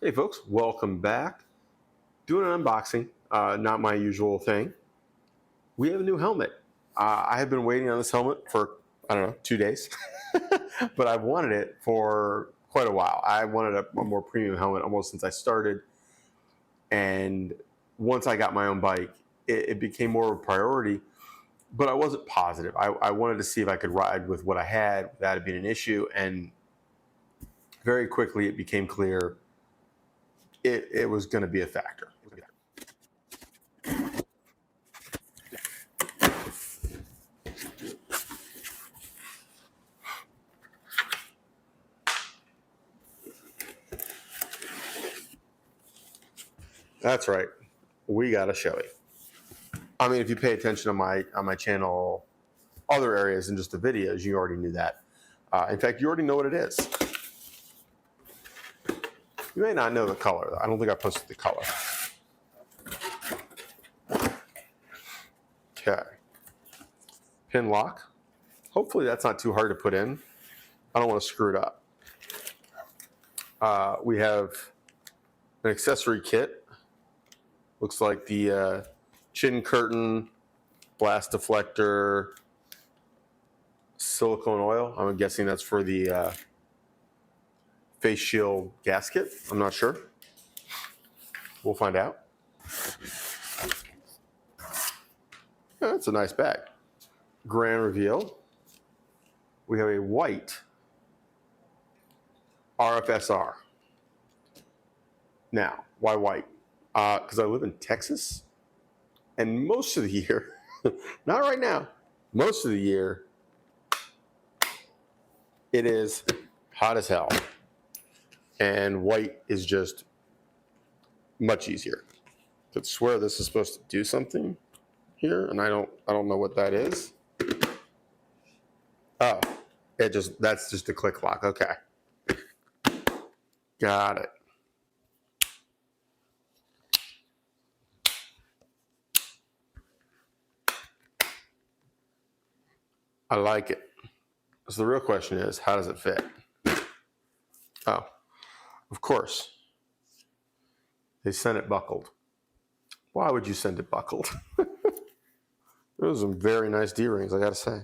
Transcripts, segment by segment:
Hey folks, welcome back. Doing an unboxing, not my usual thing. We have a new helmet. I have been waiting on this helmet for, I don't know, 2 days, but I've wanted it for quite a while. I wanted a more premium helmet almost since I started, and once I got my own bike, it became more of a priority, but I wasn't positive. I wanted to see if I could ride with what I had without it being an issue, and very quickly it became clear it was going to be a factor. That's right. We got a Shoei. I mean, if you pay attention on my channel, other areas than just the videos, you already knew that. In fact, you already know what it is. You may not know the color, though. I don't think I posted the color. Okay. Pin lock. Hopefully that's not too hard to put in. I don't want to screw it up. We have an accessory kit. Looks like the chin curtain, blast deflector, silicone oil. I'm guessing that's for the face shield gasket. I'm not sure. We'll find out. Yeah, that's a nice bag. Grand reveal. We have a white RFSR. Now, why white? Because I live in Texas, and most of the year, not right now, most of the year, it is hot as hell. And white is just much easier. I swear this is supposed to do something here, and I don't know what that is. Oh, that's just a click lock. Okay. Got it. I like it. So the real question is, how does it fit? Oh, of course. They sent it buckled. Why would you send it buckled? Those are some very nice D-rings, I gotta say.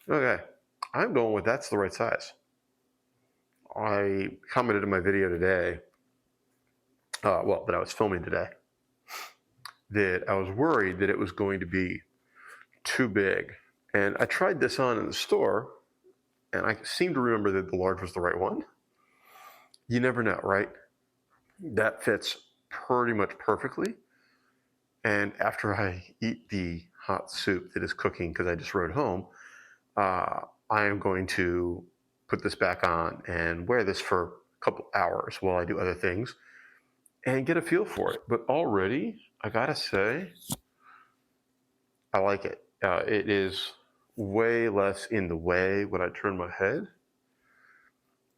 Okay, I'm going with that's the right size. I commented in my video today, that I was filming today, that I was worried that it was going to be too big. And I tried this on in the store, and I seem to remember that the large was the right one. You never know, right? That fits pretty much perfectly. And after I eat the hot soup that is cooking because I just rode home, I am going to put this back on and wear this for a couple hours while I do other things and get a feel for it. But already, I gotta say, I like it. It is way less in the way when I turn my head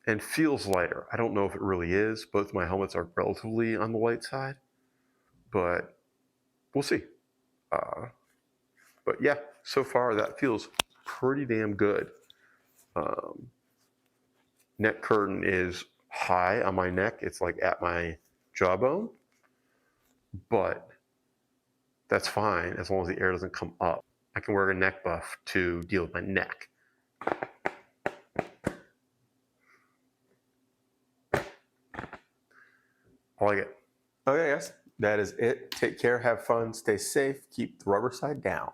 and feels lighter. I don't know if it really is. Both my helmets are relatively on the light side, but we'll see. But yeah, so far that feels pretty damn good. Neck curtain is high on my neck. It's like at my jawbone, but that's fine as long as the air doesn't come up. I can wear a neck buff to deal with my neck. I like it. Okay, guys, that is it. Take care, have fun, stay safe, keep the rubber side down.